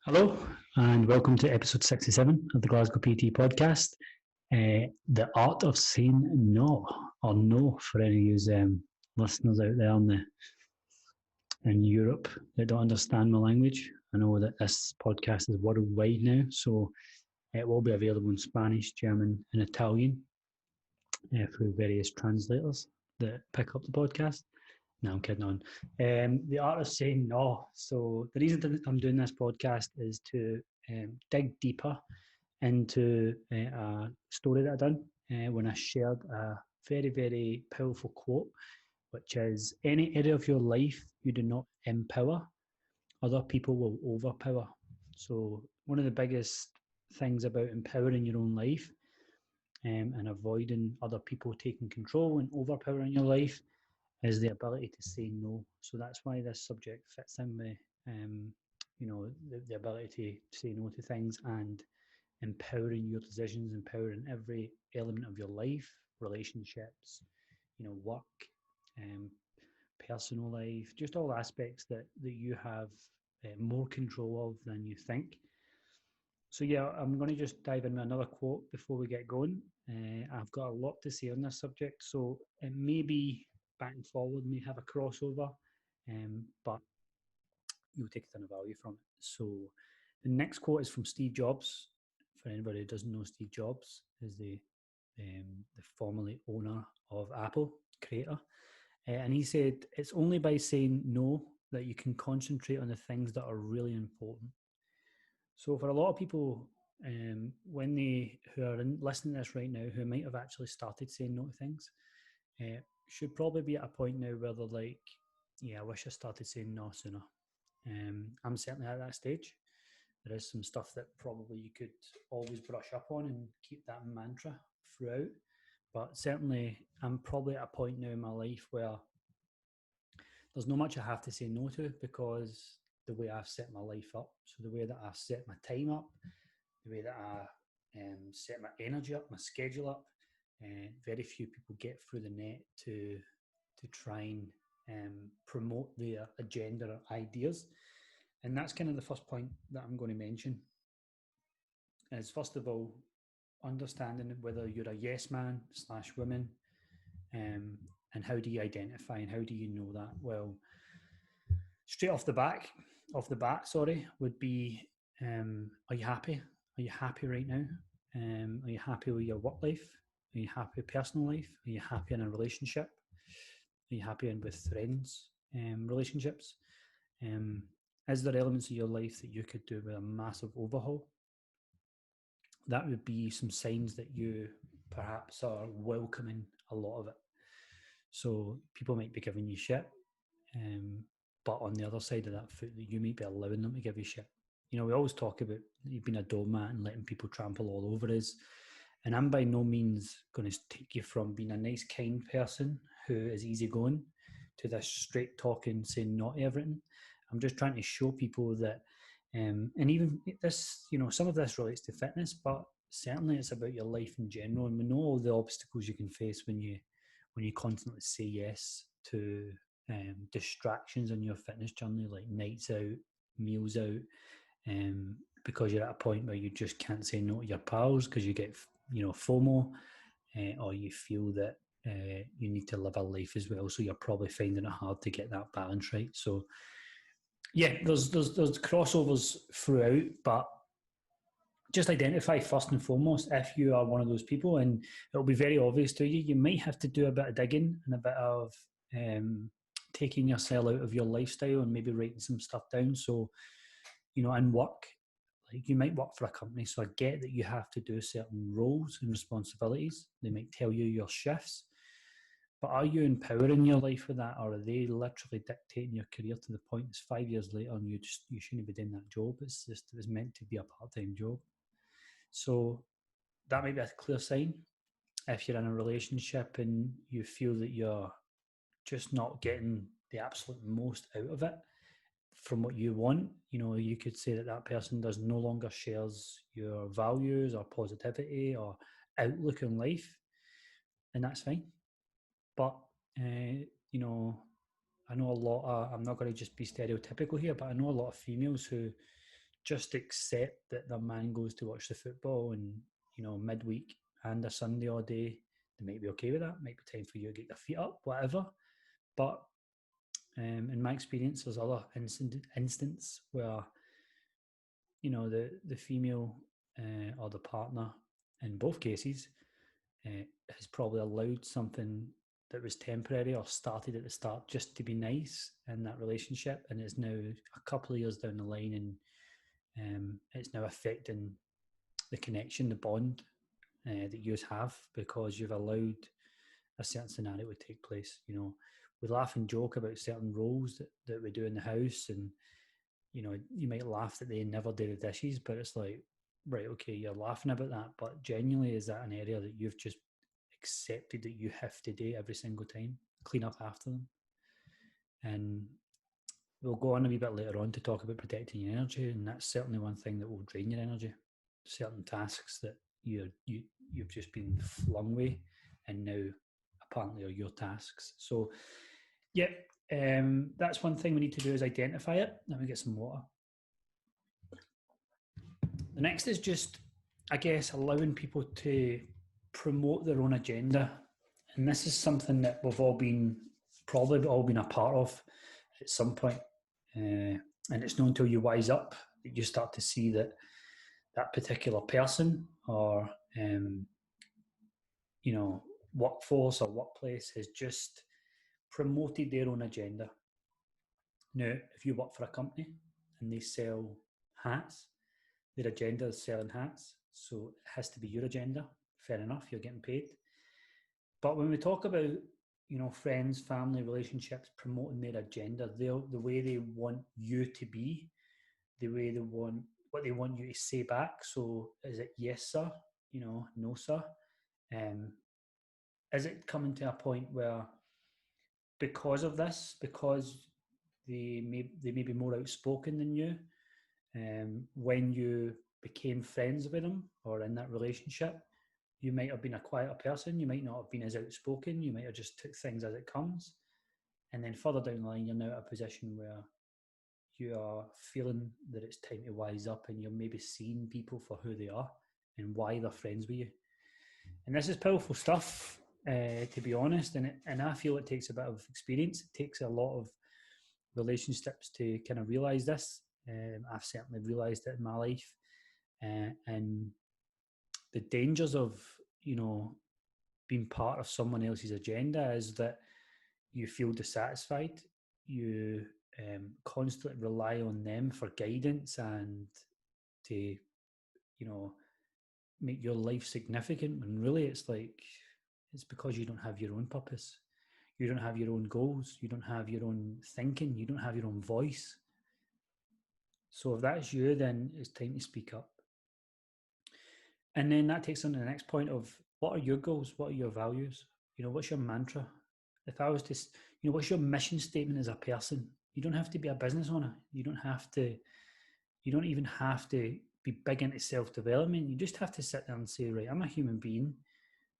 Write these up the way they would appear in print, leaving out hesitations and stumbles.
Hello, and welcome to episode 67 of the Glasgow PT podcast. The Art of Saying NAW, or No, for any of you listeners out there in Europe that don't understand my language. I know that this podcast is worldwide now, so it will be available in Spanish, German, and Italian through various translators that pick up the podcast. No, I'm kidding on. The Art of Saying No. So the reason that I'm doing this podcast is to dig deeper into a story that I done when I shared a very, very powerful quote, which is, any area of your life you do not empower, other people will overpower. So one of the biggest things about empowering your own life and avoiding other people taking control and overpowering your life is the ability to say no. So that's why this subject fits in with, the ability to say no to things and empowering your decisions, empowering every element of your life, relationships, work, um, personal life, just all aspects that you have more control of than you think. So yeah, I'm going to just dive into another quote before we get going. I've got a lot to say on this subject, so it may be back and forward, may have a crossover, but you'll take a ton of value from it. So the next quote is from Steve Jobs. For anybody who doesn't know, Steve Jobs is the formerly owner of Apple, creator. And he said, it's only by saying no that you can concentrate on the things that are really important. So for a lot of people, when they who are listening to this right now, who might have actually started saying no to things, should probably be at a point now where they're like, yeah, I wish I started saying no sooner. I'm certainly at that stage. There is some stuff that probably you could always brush up on and keep that mantra throughout. But certainly, I'm probably at a point now in my life where there's not much I have to say no to, because the way I've set my life up, so the way that I've set my time up, the way that I set my energy up, my schedule up, very few people get through the net to try and promote their agenda or ideas. And that's kind of the first point that I'm going to mention, is first of all, understanding whether you're a yes man / woman, and how do you identify and how do you know that? Well, straight off the bat, would be, are you happy? Are you happy right now? Are you happy with your work life? Are you happy with personal life? Are you happy in a relationship? Are you happy with friends, relationships? Is there elements of your life that you could do with a massive overhaul? That would be some signs that you perhaps are welcoming a lot of it. So people might be giving you shit, but on the other side of that foot, that you might be allowing them to give you shit. We always talk about you being a doormat and letting people trample all over us. And I'm by no means going to take you from being a nice, kind person who is easygoing to this straight talking, saying not everything. I'm just trying to show people that, and even this, some of this relates to fitness, but certainly it's about your life in general. And we know all the obstacles you can face when you constantly say yes to distractions on your fitness journey, like nights out, meals out, because you're at a point where you just can't say no to your pals because you get FOMO, or you feel that you need to live a life as well, so you're probably finding it hard to get that balance right. So yeah, there's crossovers throughout, but just identify first and foremost if you are one of those people, and it'll be very obvious to you. You might have to do a bit of digging and a bit of taking yourself out of your lifestyle and maybe writing some stuff down. So, and work, like you might work for a company, so I get that you have to do certain roles and responsibilities. They might tell you your shifts, but are you empowering your life with that, or are they literally dictating your career to the point it's 5 years later and you shouldn't be doing that job? It was meant to be a part-time job. So that might be a clear sign. If you're in a relationship and you feel that you're just not getting the absolute most out of it from what you want, you could say that person does no longer shares your values or positivity or outlook on life, and that's fine. But, I know a lot of, I'm not going to just be stereotypical here, but I know a lot of females who just accept that their man goes to watch the football and, midweek and a Sunday all day, they might be okay with that. Might be time for you to get your feet up, whatever. But in my experience, there's other instance where, the female or the partner, in both cases, has probably allowed something that was temporary or started at the start just to be nice in that relationship, and it's now a couple of years down the line, and it's now affecting the connection, the bond that you have, because you've allowed a certain scenario to take place. We laugh and joke about certain roles that we do in the house, and you might laugh that they never do the dishes, but it's like, right, okay, you're laughing about that, but genuinely, is that an area that you've just accepted that you have to do every single time, clean up after them? And we'll go on a wee bit later on to talk about protecting your energy, and that's certainly one thing that will drain your energy. Certain tasks that you've just been flung with, and now apparently are your tasks. So, yeah, that's one thing we need to do, is identify it. Let me get some water. The next is just, I guess, allowing people to promote their own agenda. And this is something that we've probably all been a part of at some point. And it's not until you wise up that you start to see that particular person or, workforce or workplace has just promoted their own agenda. Now, if you work for a company and they sell hats, their agenda is selling hats, so it has to be your agenda. Fair enough, you're getting paid. But when we talk about, friends, family, relationships, promoting their agenda, the way they want you to be, the way they want, what they want you to say back. So is it yes, sir? No, sir? Is it coming to a point where, because of this, because they may be more outspoken than you, when you became friends with them or in that relationship, you might have been a quieter person, you might not have been as outspoken, you might have just took things as it comes. And then further down the line, you're now at a position where you are feeling that it's time to wise up, and you're maybe seeing people for who they are and why they're friends with you. And this is powerful stuff, to be honest, and I feel it takes a bit of experience. It takes a lot of relationships to kind of realise this. I've certainly realised it in my life, and the dangers of being part of someone else's agenda is that you feel dissatisfied. You constantly rely on them for guidance and to make your life significant, when really it's because you don't have your own purpose, you don't have your own goals, you don't have your own thinking, you don't have your own voice. So if that's you, then it's time to speak up. And then that takes on to the next point of, what are your goals? What are your values? What's your mantra? If I was to, what's your mission statement as a person? You don't have to be a business owner. You don't even have to be big into self-development. You just have to sit there and say, right, I'm a human being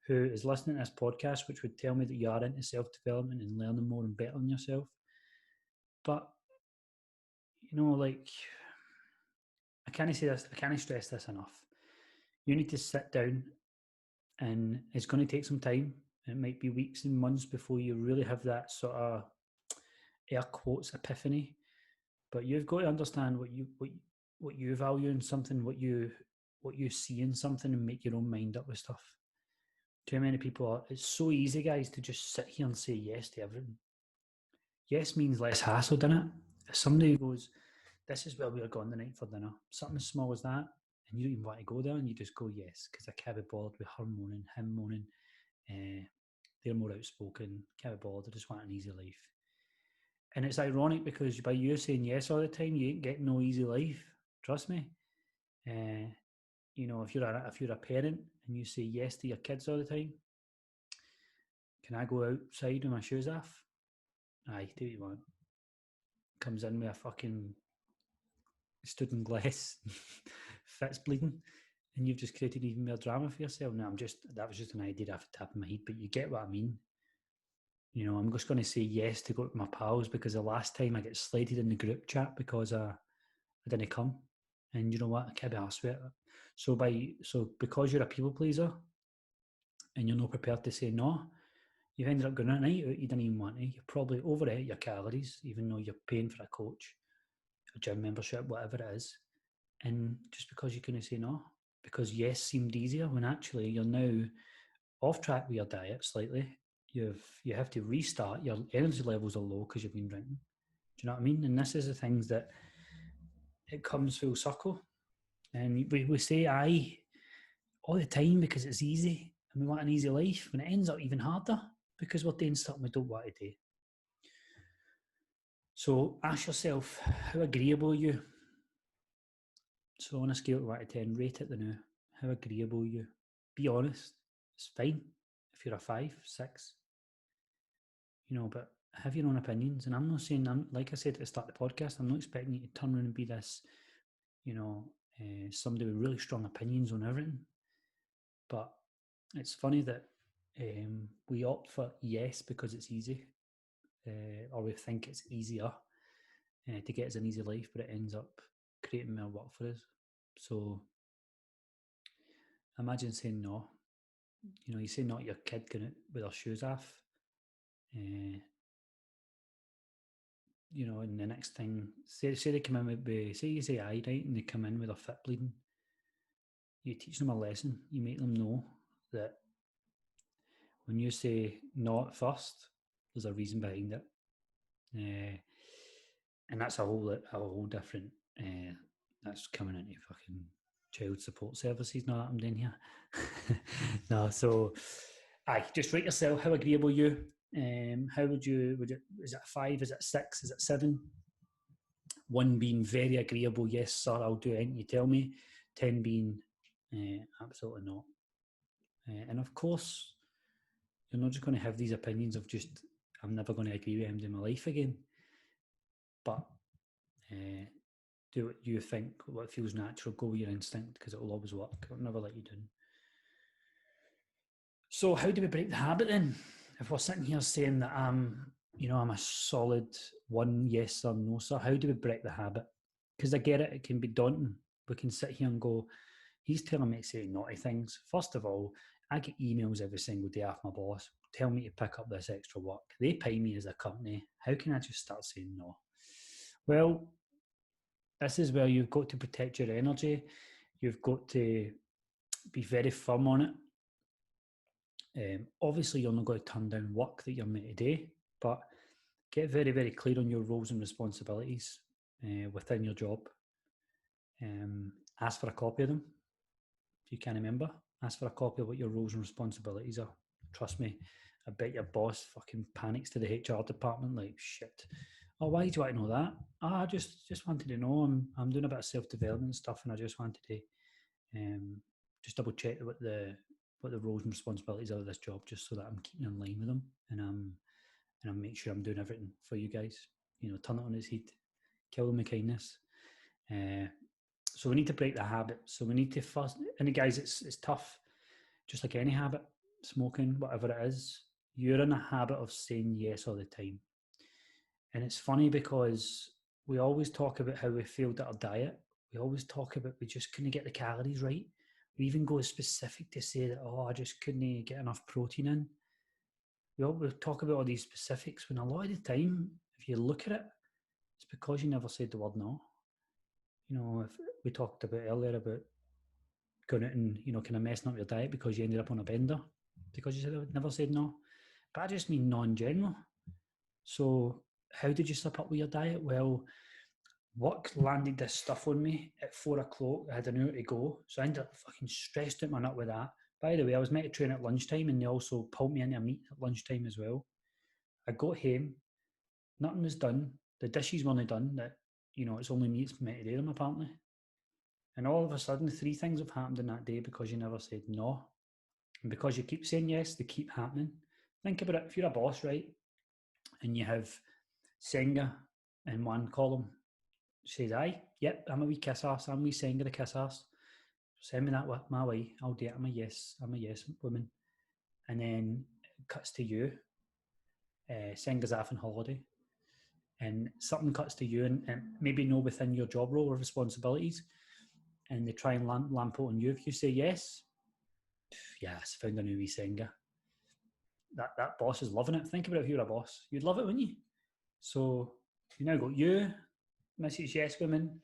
who is listening to this podcast, which would tell me that you are into self-development and learning more and bettering yourself. But, I can't say this, I can't stress this enough. You need to sit down, and it's going to take some time. It might be weeks and months before you really have that sort of air quotes epiphany. But you've got to understand what you value in something, what you see in something, and make your own mind up with stuff. Too many people it's so easy, guys, to just sit here and say yes to everything. Yes means less hassle, doesn't it? If somebody goes, this is where we're going tonight for dinner, something as small as that, and you don't even want to go there, and you just go yes, because I can't be bothered with her moaning, him moaning, they're more outspoken, can't be bothered, I just want an easy life. And it's ironic, because by you saying yes all the time, you ain't getting no easy life. Trust me. If you're a parent and you say yes to your kids all the time, can I go outside with my shoes off? Aye, do what you want. Comes in with a fucking stood in glass, fits bleeding, and you've just created even more drama for yourself. No, that was just an idea off the top of my head, but you get what I mean. I'm just going to say yes to go to my pals, because the last time I get slated in the group chat because I didn't come, And you know what? I can't be arsed with it. So because you're a people pleaser and you're not prepared to say no, you've ended up going on a night out you didn't even want to. You're probably overate your calories, even though you're paying for a coach, a gym membership, whatever it is. And just because you couldn't say no, because yes seemed easier when actually you're now off track with your diet slightly. You have to restart. Your energy levels are low because you've been drinking. Do you know what I mean? And this is the things that it comes full circle. And we say aye all the time because it's easy and we want an easy life, when it ends up even harder because we're doing something we don't want to do. So ask yourself, how agreeable are you? So on a scale of 1 to 10, rate it the now. How agreeable are you? Be honest. It's fine if you're a 5, 6. You know, but have your own opinions. And I'm not saying, like I said at the start of the podcast, I'm not expecting you to turn around and be this, somebody with really strong opinions on everything. But it's funny that we opt for yes because it's easy, or we think it's easier to get us an easy life, but it ends up creating more work for us. So imagine saying no. You know, you say no to your kid going out with their shoes off. And the next thing, say they come in with, say you say aye, right, and they come in with their foot bleeding. You teach them a lesson. You make them know that when you say no at first, there's a reason behind it. And that's a whole different, that's coming into fucking child support services now that I'm doing here. No, so aye, just rate yourself, how agreeable you. How would you, is it a 5, is it a 6, is it 7? 1 being very agreeable, yes sir, I'll do anything you tell me. 10 being absolutely not. And of course, you're not just going to have these opinions of just, I'm never going to agree with him in my life again. But do what you think, what feels natural, go with your instinct, because it will always work. It'll never let you down. So how do we break the habit then? If we're sitting here saying that I'm a solid 1 yes sir, no sir, how do we break the habit? Because I get it, it can be daunting. We can sit here and go, he's telling me to say naughty things. First of all, I get emails every single day off my boss, tell me to pick up this extra work. They pay me as a company. How can I just start saying no? Well, this is where you've got to protect your energy. You've got to be very firm on it. Obviously, you're not going to turn down work that you're meant to do, but get very, very clear on your roles and responsibilities within your job. Ask for a copy of them. If you can't remember, ask for a copy of what your roles and responsibilities are. Trust me, I bet your boss fucking panics to the HR department like, shit. Oh, why do you want to know that? I just wanted to know. I'm doing a bit of self-development stuff, and I just wanted to just double check what the roles and responsibilities are of this job, just so that I'm keeping in line with them, and I make sure I'm doing everything for you guys. Turn it on its head, kill them with kindness. So we need to break the habit. So we need to first, and guys, it's tough, just like any habit, smoking, whatever it is. You're in a habit of saying yes all the time. And it's funny because we always talk about how we failed at our diet. We always talk about we just couldn't get the calories right. We even go specific to say that, I just couldn't get enough protein in. We talk about all these specifics when a lot of the time, if you look at it, it's because you never said the word no. If we talked about earlier about going out and, kind of messing up your diet because you ended up on a bender because you never said no. But I just mean no in general. So how did you slip up with your diet? Well, work landed this stuff on me at 4 o'clock. I had an hour to go. So I ended up fucking stressed out my nut with that. By the way, I was meant to train at lunchtime and they also pulled me into a meet at lunchtime as well. I got home, nothing was done. The dishes weren't done. That, it's only me that's meant to do them apparently. And all of a sudden, 3 things have happened in that day because you never said no. And because you keep saying yes, they keep happening. Think about it. If you're a boss, right, and you have Senga in one column, says, aye, yep, I'm a wee kiss ass. I'm a wee Senga the kiss ass. Send me that my way. I'll do it. I'm a yes woman. And then it cuts to you. Senga's off on holiday. And something cuts to you and maybe no within your job role or responsibilities. and they try and lamp it on you. If you say yes, yes, found a new wee singer. That boss is loving it. Think about it if you're a boss. You'd love it, wouldn't you? So you now got you, Mrs. Yes Women,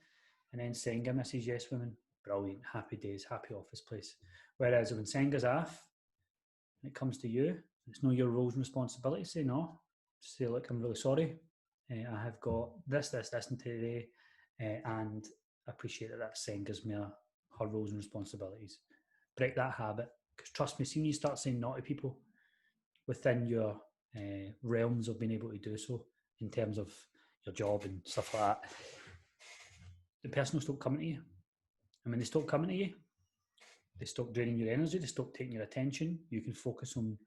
and then Senga, Mrs. Yes Women. Brilliant, happy days, happy office place. Whereas when Senga's off, when it comes to you, it's not your roles and responsibility. Say no. Say, look, I'm really sorry. I have got this today, and I appreciate that Senga's me her roles and responsibilities. Break that habit, because trust me, see when you start saying no to people within your realms of being able to do so in terms of your job and stuff like that, the person will stop coming to you. And when they stop coming to you, they stop draining your energy, they stop taking your attention. You can focus on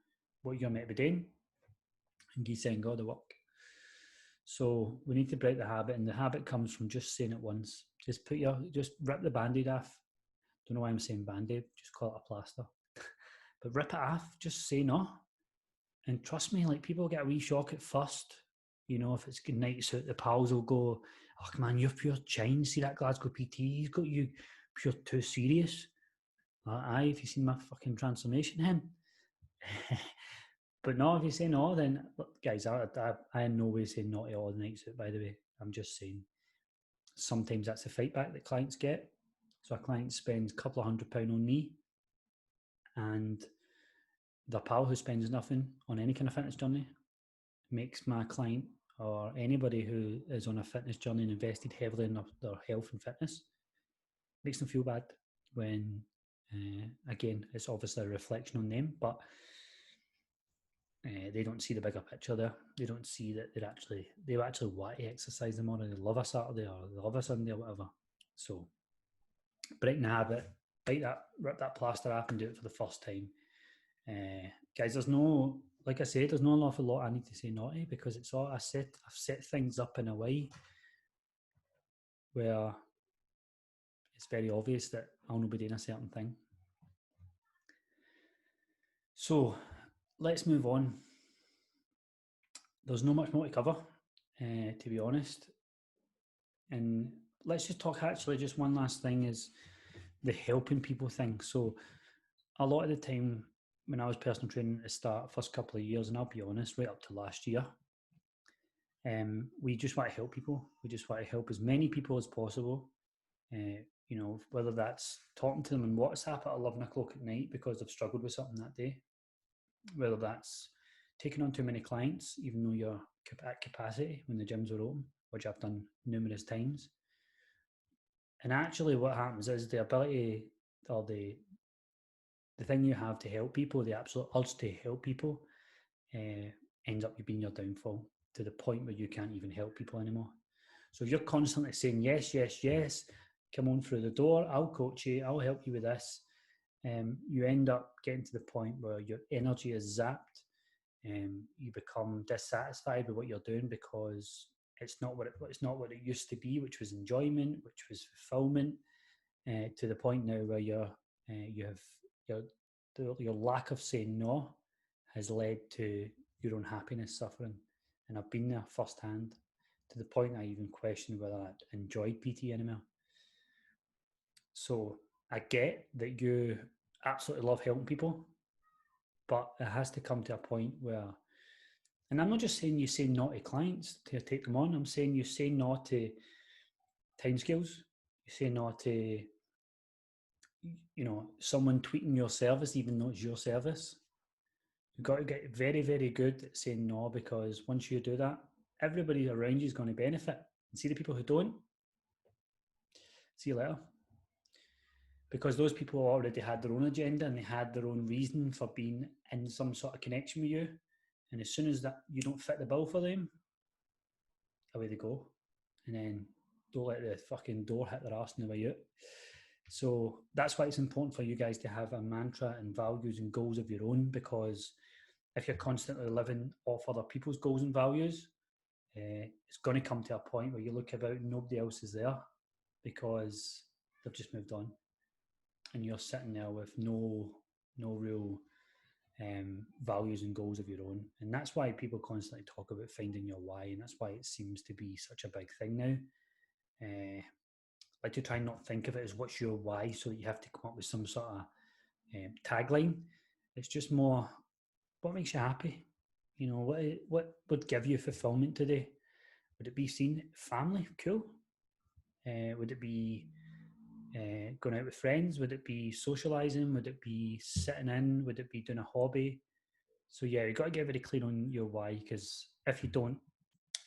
what you're meant to be doing and keep saying God the work. So we need to break the habit, and the habit comes from just saying it once. Just rip the band-aid off. Don't know why I'm saying band-aid, just call it a plaster. But rip it off, just say no. And trust me, like, people get a wee shock at first. You know, if it's good nights out, the pals will go, oh man, you're pure chine. See that Glasgow PT? He's got you pure too serious. Aye, if you've seen my fucking transformation, him. But no, if you say no, then look, guys, I in no way say no to all the nights out, by the way. I'm just saying sometimes that's a fight back that clients get. So a client spends a couple of £100 on me, and the pal who spends nothing on any kind of fitness journey makes my client, or anybody who is on a fitness journey and invested heavily in their health and fitness, makes them feel bad when, again, it's obviously a reflection on them, but they don't see the bigger picture there. They don't see that they actually want to exercise them, or they love a Saturday or they love a Sunday or whatever. So breaking the habit, rip that plaster off and do it for the first time. Guys, there's no, like I said, there's not an awful lot I need to say no to, because it's all I've set things up in a way where it's very obvious that I'll not be doing a certain thing. So let's move on. There's not much more to cover, to be honest. And let's just talk, actually, just one last thing is the helping people thing. So a lot of the time when I was personal training at the start, first couple of years, and I'll be honest, right up to last year, we just want to help people. We just want to help as many people as possible. You know, whether that's talking to them on WhatsApp at 11 o'clock at night because they've struggled with something that day, whether that's taking on too many clients, even though you're at capacity when the gyms are open, which I've done numerous times. And actually what happens is the ability, or the thing you have to help people, the absolute urge to help people, ends up being your downfall, to the point where you can't even help people anymore. So if you're constantly saying yes, yes, yes, come on through the door, I'll coach you, I'll help you with this, you end up getting to the point where your energy is zapped, you become dissatisfied with what you're doing, because it's not what it used to be, which was enjoyment, which was fulfillment, to the point now where your lack of saying no has led to your own happiness suffering. And I've been there firsthand, to the point I even question whether I enjoyed PT anymore. So I get that you absolutely love helping people, but it has to come to a point where, and I'm not just saying you say no to clients to take them on, I'm saying you say no to timescales, you say no to, you know, someone tweeting your service even though it's your service. You've got to get very, very good at saying no, because once you do that, everybody around you is going to benefit. And see the people who don't, see you later. Because those people already had their own agenda and they had their own reason for being in some sort of connection with you. And as soon as that you don't fit the bill for them, away they go. And then don't let the fucking door hit their arse on the way out. So that's why it's important for you guys to have a mantra and values and goals of your own, because if you're constantly living off other people's goals and values, it's going to come to a point where you look about and nobody else is there because they've just moved on. And you're sitting there with no real values and goals of your own. And that's why people constantly talk about finding your why, and that's why it seems to be such a big thing now. like to try and not think of it as what's your why, so that you have to come up with some sort of tagline. It's just more, what makes you happy? You know, what would give you fulfillment today? Would it be seeing family? Cool. Would it be going out with friends? Would it be socializing? Would it be sitting in? Would it be doing a hobby? So yeah, you've got to get very clear on your why, because if you don't,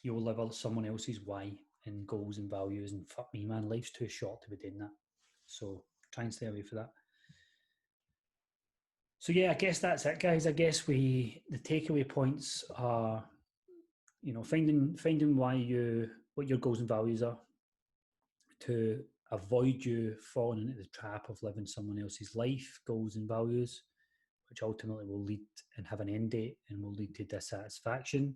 you will live someone else's why and goals and values. And fuck me, man, life's too short to be doing that. So try and stay away from that. So yeah, I guess that's it, guys. I guess the takeaway points are, you know, finding what your goals and values are, to avoid you falling into the trap of living someone else's life, goals and values, which ultimately will lead and have an end date and will lead to dissatisfaction.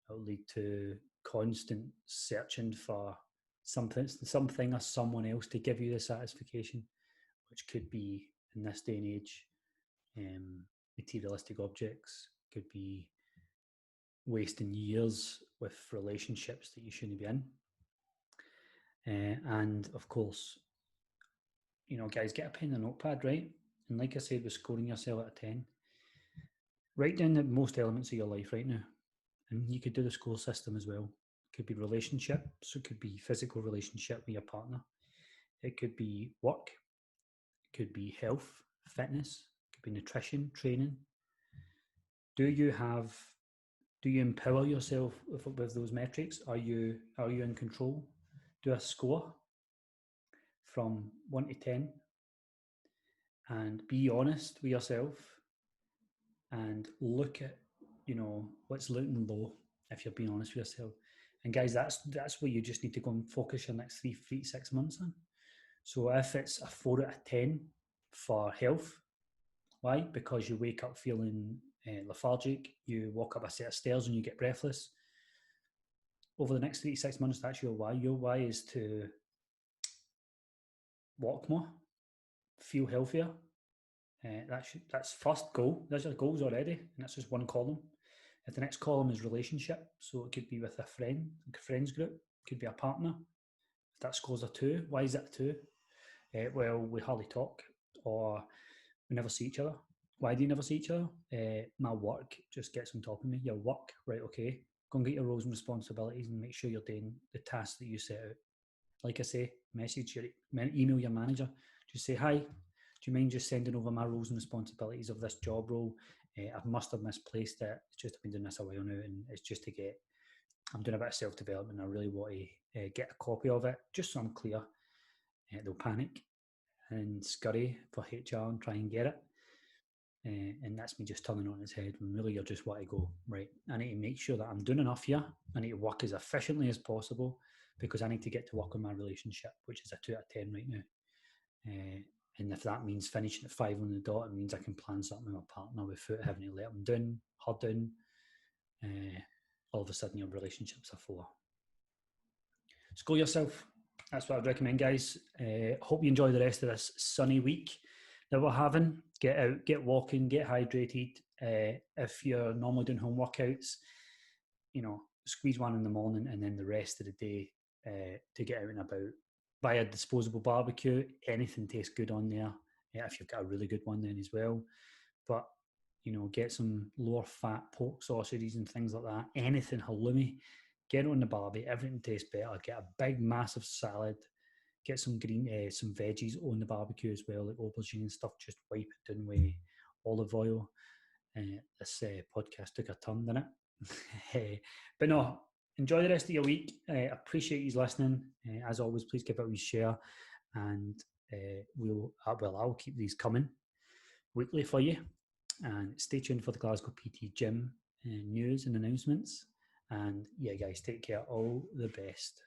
It will lead to constant searching for something or someone else to give you the satisfaction, which could be, in this day and age, materialistic objects, could be wasting years with relationships that you shouldn't be in. And of course, you know, guys, get a pen and a notepad, right? And like I said, with scoring yourself out of 10, write down the most elements of your life right now. And you could do the score system as well. It could be relationship, so it could be physical relationship with your partner. It could be work. It could be health, fitness. It could be nutrition, training. Do you empower yourself with those metrics? Are you in control? Do a score from 1 to 10 and be honest with yourself and look at, you know, what's looking low, if you're being honest with yourself. And guys, that's where you just need to go and focus your next 3 to 6 months on. So if it's a 4 out of 10 for health, why? Because you wake up feeling lethargic, you walk up a set of stairs and you get breathless. Over the next 3 to 6 months, that's your why. Your why is to walk more, feel healthier. That's first goal. There's your goals already, and that's just one column. If the next column is relationship, so it could be with a friends group, it could be a partner. If that scores a 2, why is that a 2? Well, we hardly talk, or we never see each other. Why do you never see each other? My work just gets on top of me. Your work, right? Okay, go and get your roles and responsibilities and make sure you're doing the tasks that you set out. Like I say, email your manager. Just say, hi, do you mind just sending over my roles and responsibilities of this job role? I must have misplaced it. It's just I've been doing this a while now, and it's just to get. I'm doing a bit of self-development. I really want to get a copy of it, just so I'm clear. They'll panic and scurry for HR and try and get it. And that's me just turning on its head when really you're just want to go, right, I need to make sure that I'm doing enough here. I need to work as efficiently as possible because I need to get to work on my relationship, which is a 2 out of 10 right now. And if that means finishing at 5 on the dot, it means I can plan something with my partner without having to let them down, her down. All of a sudden your relationships are 4. Score yourself. That's what I'd recommend, guys. Hope you enjoy the rest of this sunny week that we're having. Get out, get walking, get hydrated. If you're normally doing home workouts, you know, squeeze one in the morning and then the rest of the day to get out and about. Buy a disposable barbecue. Anything tastes good on there. If you've got a really good one then as well. But, you know, get some lower fat pork sausages and things like that. Anything halloumi. Get it on the barbie. Everything tastes better. Get a big, massive salad. Get some some veggies on the barbecue as well, like aubergine and stuff. Just wipe it down with olive oil. This podcast took a turn, didn't it? But no, enjoy the rest of your week. Appreciate you listening. As always, please give it a wee share, and I'll keep these coming weekly for you. And stay tuned for the Glasgow PT Gym news and announcements. And yeah, guys, take care. All the best.